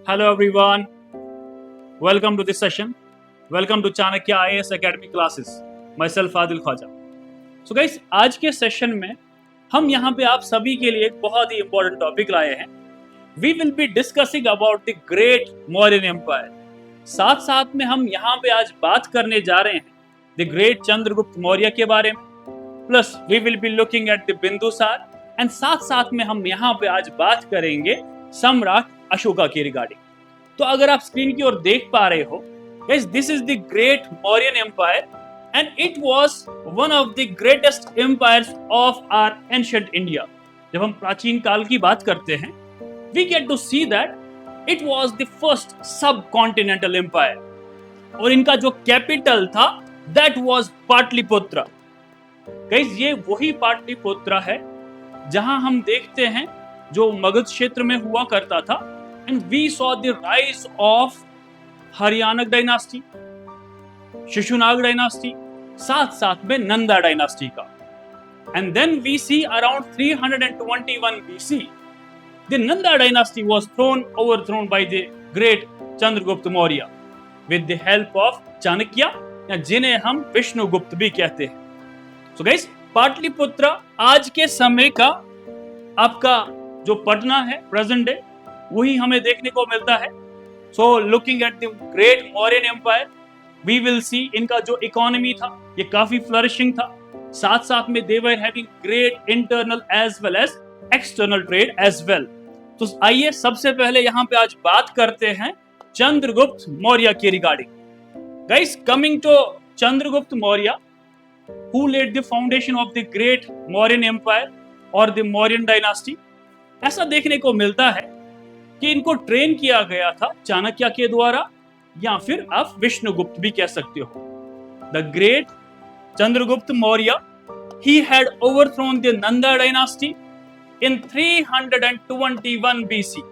Hello everyone, welcome to this session. Welcome to Chanakya IAS Academy classes. Myself Adil Khwaja. So guys, आज के session में हम यहाँ पे आप सभी के लिए एक बहुत ही इंपॉर्टेंट टॉपिक लाए हैं. We will be discussing about the Great Mauryan Empire. साथ साथ में हम यहाँ पे आज बात करने जा रहे हैं The Great चंद्रगुप्त मौर्य के बारे में. Plus we will be looking at the Bindusara and साथ साथ में हम यहाँ पे आज बात करेंगे सम्राट अशोका के रिगार्डिंग. तो अगर आप स्क्रीन की ओर देख पा रहे हो, guys, this is the Great Mauryan Empire and it was one of the greatest empires of our ancient India. जब हम प्राचीन काल की बात करते हैं, we get to see that it was the first subcontinental empire. और इनका जो कैपिटल था, that was पाटलिपुत्र. Guys, ये वही पाटलिपुत्र है जहां हम देखते हैं जो मगध क्षेत्र में हुआ करता था. And we saw the rise of Haryanka dynasty, Shishunaga dynasty, साथ साथ में नंदा डायनास्टी का. And then we see around 321 BC, the Nanda dynasty was overthrown by the great Chandragupta Maurya with the help of Chanakya, या जिन्हें हम विष्णुगुप्त भी कहते हैं. So guys, पाटलिपुत्र आज के समय का आपका जो पटना है प्रेजेंट डे, वही हमें देखने को मिलता है. So looking at the great Mauryan empire, we will see इनका जो इकोनॉमी था ये काफी फ्लरिशिंग था. साथ साथ में they were having great internal as well as external trade as well. तो आइए सबसे पहले यहाँ पे आज बात करते हैं चंद्रगुप्त मौर्य के regarding. Guys, coming to Chandragupta Maurya, who laid the foundation of the great Mauryan empire और द मौर्यन डायनास्टी. ऐसा देखने को मिलता है कि इनको ट्रेन किया गया था चाणक्य के द्वारा, या फिर आप विष्णुगुप्त भी कह सकते हो. The great Chandragupta Maurya, he had overthrown the Nanda dynasty in 321 BC.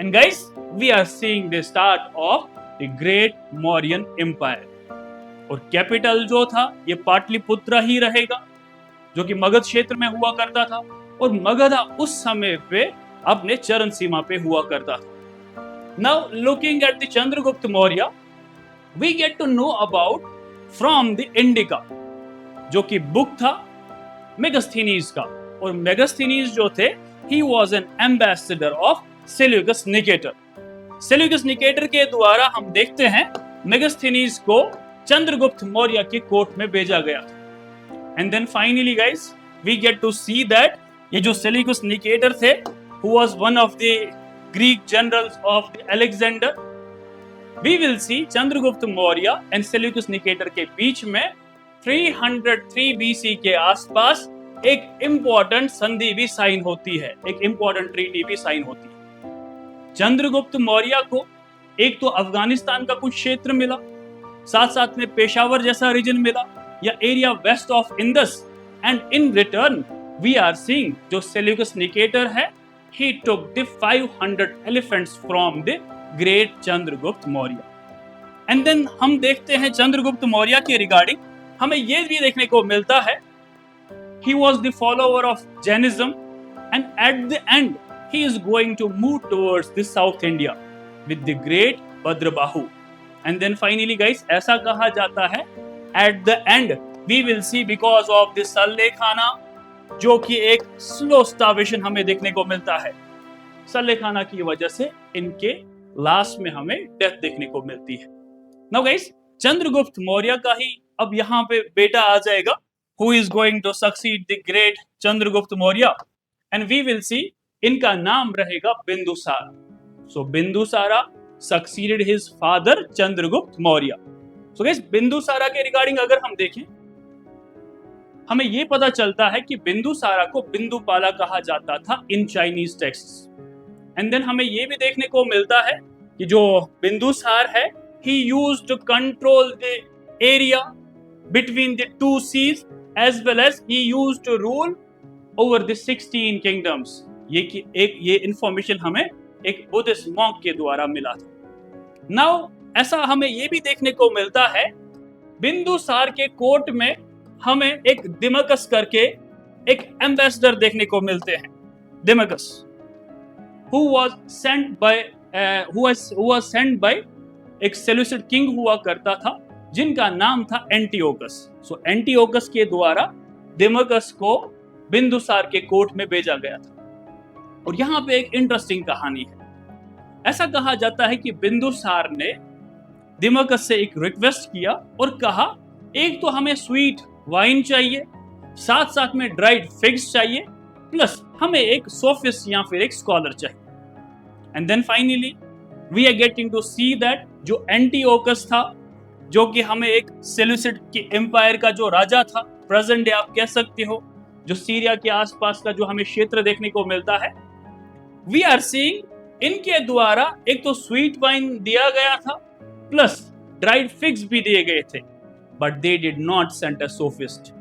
And guys, we are seeing the start of the Great Mauryan Empire. और कैपिटल जो था ये पाटलिपुत्र ही रहेगा, जो कि मगध क्षेत्र में हुआ करता था. और मगध उस समय पे अपने चरण सीमा पे हुआ करता था. Now looking at the Chandragupta Maurya, we get to know about from the Indica, जो कि बुक था मेगास्थनीज का. और मेगास्थनीज जो थे, he was an ambassador of Seleucus Nicator. Seleucus Nicator के द्वारा हम देखते हैं मेगास्थनीज को चंद्रगुप्त मौर्य के कोर्ट में भेजा गया था. And then finally guys, we get to see that ये जो सेल्यूकस निकेटर थे, who was one of the Greek generals of the Alexander, we will see Chandragupta Maurya and Seleucus Nicator के बीच में 303 BC के आसपास एक इंपॉर्टेंट संधि भी साइन होती है, एक इंपॉर्टेंट ट्रीटी भी साइन होती है. चंद्रगुप्त मौर्य को एक तो अफगानिस्तान का कुछ क्षेत्र मिला, साथ साथ में पेशावर जैसा रीजन मिला, या area west of Indus. And in return we are seeing जो सेल्यूकस निकेटर है, he took the 500 elephants from the great Chandragupta Maurya. And then हम देखते हैं चंद्रगुप्त मौर्य के रिगार्डिंग हमें ये भी देखने को मिलता है, he was the follower of Jainism and at the end he is going to move towards the South India with the great Bhadrabahu. And then finally guys, ऐसा कहा जाता है at the end we will see because of the सल्लेखाना, जो कि एक slow starvation हमें देखने को मिलता है. सल्लेखाना की वजह से इनके लास्ट में हमें डेथ देखने को मिलती है. नाउ गाइस, चंद्रगुप्त मौर्य का ही अब यहाँ पे बेटा आ जाएगा, who is going to succeed the great Chandragupta Maurya, and we will see इनका नाम रहेगा Bindusar. So Bindusara succeeded his father Chandragupta Maurya. So guys, Bindusara के रिगार्डिंग अगर हम देखें, हमें ये पता चलता है कि बिंदुसारा को बिंदुपाला कहा जाता था in Chinese texts. And then हमें ये भी देखने को मिलता है कि जो बिंदुसार है, he used to control the area between the two seas as well as he used to rule over the 16 kingdoms. ये इंफॉर्मेशन हमें एक बुद्धिस्ट मॉन्क के द्वारा मिला था. नाउ ऐसा हमें ये भी देखने को मिलता है, बिंदुसार के कोर्ट में हमें एक दिमकस करके एक एम्बेसडर देखने को मिलते हैं. दिमकस, who was sent by who was sent by एक सेल्यूसिड किंग हुआ करता था जिनका नाम था एंटियोकस। सो एंटियोकस के द्वारा दिमोकस को बिंदुसार के कोर्ट में भेजा गया था। और यहाँ पे एक इंटरेस्टिंग कहानी है। ऐसा कहा जाता है कि बिंदुसार ने दिमोकस से एक रिक्वेस्ट किया और कहा, एक तो हमें स्वीट वाइन चाहिए, साथ साथ में ड्राइड फिग्स चाहिए, प्लस हमें एक सोफिस्ट या फिर एक स्कॉलर चाहिए। And then finally we are getting to see that जो एंटियोकस था, जो कि हमें एक सेल्यूसिड के एम्पायर का जो राजा था, प्रेजेंट डे आप कह सकते हो, जो सीरिया के आसपास का जो हमें क्षेत्र देखने को मिलता है, वी आर सीइंग इनके द्वारा एक तो स्वीट वाइन दिया गया था प्लस ड्राइड फिग्स भी दिए गए थे, but they did not send a sophist.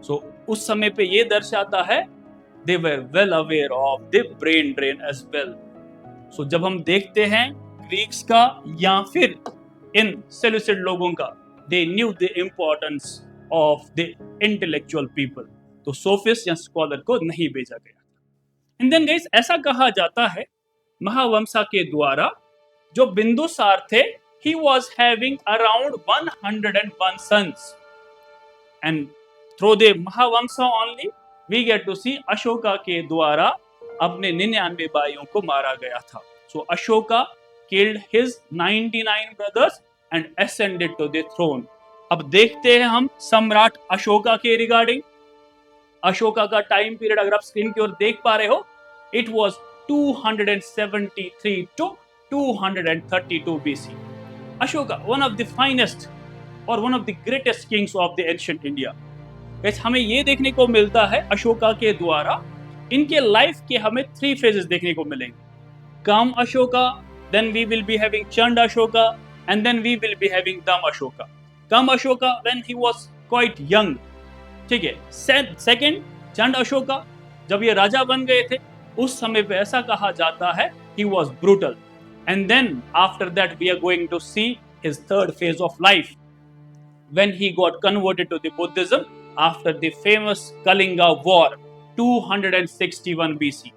So उस समय पे ये दर्शाता है they were well aware of the brain drain as well. So जब हम देखते हैं ग्रीक्स का या फिर इन सेल्यूसिड लोगों का, they knew the importance of the intellectual people, तो सोफिस्ट या स्कॉलर को नहीं भेजा गया। एंड देन गाइस, ऐसा कहा जाता है महावंशा के द्वारा जो बिंदुसार थे, he was having around 101 sons, and through the महावंशा only we get to see Ashoka के द्वारा अपने 99 भाइयों को मारा गया था। So Ashoka killed his 99 brothers and ascended to the throne। अब देखते हैं हम सम्राट अशोका के रिगार्डिंग। अशोका का टाइम पीरियड अगर आप स्क्रीन की ओर देख पा रहे हो, it was 273 to 232 BC। Ashoka one of the finest और one of the greatest kings of the ancient India. हमें ये देखने को मिलता है अशोका के द्वारा, इनके लाइफ के हमें 3 फेजेस देखने को मिलेंगे। Kama Ashoka, then we will be having Chanda Ashoka, and then we will be having Dhamma Ashoka. Kama Ashoka when he was quite young, ठीक है। सेकंड चंड अशोका, जब ये राजा बन गए थे उस समय पे ऐसा कहा जाता है he was brutal, and then after that we are going to see his third phase of life when he got converted to the Buddhism after the famous Kalinga War 261 BC।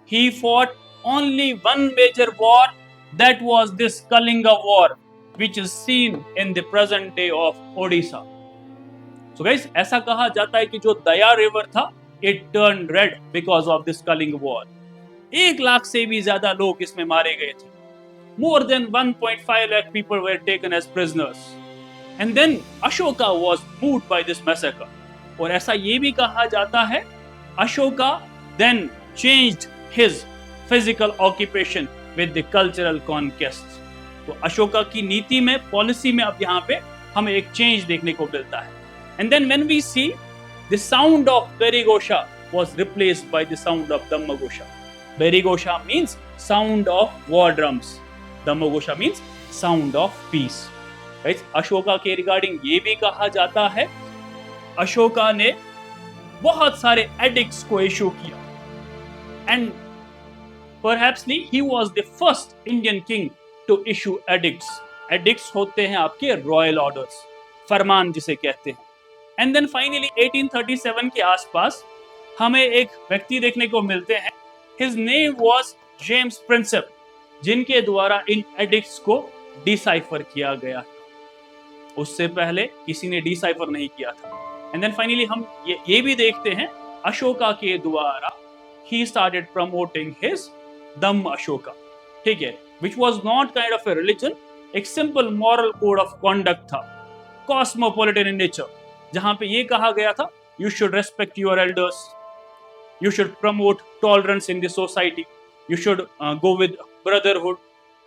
He fought only one major war, that was this Kalinga War, which is seen in the present day of Odisha। So guys, ऐसा कहा जाता है कि जो दया river था, it turned red because of this Kalinga War। 1 lakh से भी ज्यादा लोग इसमें मारे गए थे। More than 1.5 lakh people were taken as prisoners, and then Ashoka was moved by this massacre। और ऐसा ये भी कहा जाता है Ashoka then changed his physical occupation with the cultural conquests। तो अशोका की नीति में, पॉलिसी में अब यहाँ पे हमें एक चेंज देखने को मिलता है। And then when we see the sound of Berigosha was replaced by the sound of Dhammagosha। Berigosha means sound of war drums, Dhammagosha means sound of peace। Right? Ashoka के रिगार्डिंग ये भी कहा जाता है अशोका ने बहुत सारे एडिक्ट्स को इशू किया, and perhapsly he was the first Indian king to issue edicts। edicts होते हैं आपके रॉयल ऑर्डर्स, फरमान जिसे कहते हैं। एंड देन फाइनली 1837 के आसपास हमें एक व्यक्ति देखने को मिलते हैं, his name was James Prinsep, जिनके द्वारा इन एडिक्ट्स को डिसाइफर किया गया। उससे पहले किसी ने डिसाइफर नहीं किया था। एंड देन फाइनली हम ये भी देखते हैं अशोका के द्वारा ही स्टार्टेड प्रमोटिंग हिज दम अशोका, ठीक है, which was not kind of a religion, एक simple moral code of conduct था, कॉस्मोपॉलिटन इन नेचर, जहां पे ये कहा गया था you should respect your elders, you should promote tolerance in the society, you should go with brotherhood,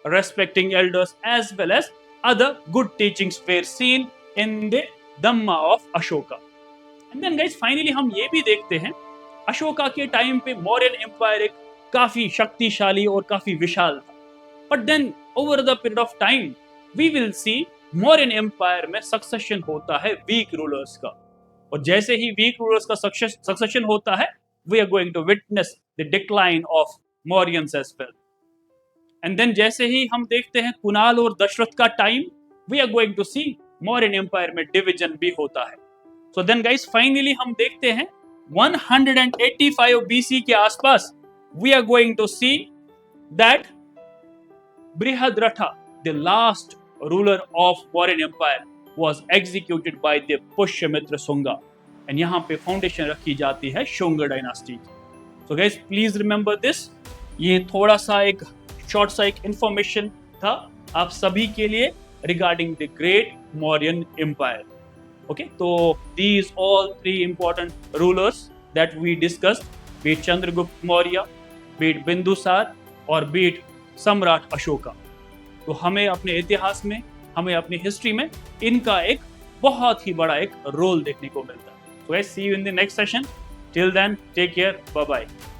respecting elders as well as other good teachings were seen in the Dhamma of Ashoka। And then guys finally हम ये भी देखते हैं अशोका के time पे Mauryan empire एक काफी शक्तिशाली और काफी विशाल था, but then over the period of time we will see Mauryan empire में सक्सेशन होता है वीक रूलर्स का, और जैसे ही वीक रूलर्स का सक्सेशन होता है we are going to witness the decline of Mauryans as well। And then जैसे ही हम देखते हैं कुणाल और दशरथ का time, we are going to see Mauryan empire में डिवीजन भी होता है। सो देन गाइस फाइनली हम देखते हैं 185 BC के आसपास we are going to see that Brihadratha, the last ruler of Mauryan Empire, was executed by the Pushyamitra Shunga. And यहाँ पे फाउंडेशन रखी जाती है शुंग डायनास्टी की. So guys, please remember this. ये थोड़ा सा एक शॉर्ट सा एक इंफॉर्मेशन था आप सभी के लिए regarding the Great Mauryan Empire. Okay, so these all three important rulers that we discussed, be it Chandragupta Maurya, be it Bindusar और be it सम्राट अशोका. तो हमें अपने इतिहास में, हमें अपनी हिस्ट्री में इनका एक बहुत ही बड़ा एक रोल देखने को मिलता है. So guys, see you in the next session. Till then, take care. Bye bye.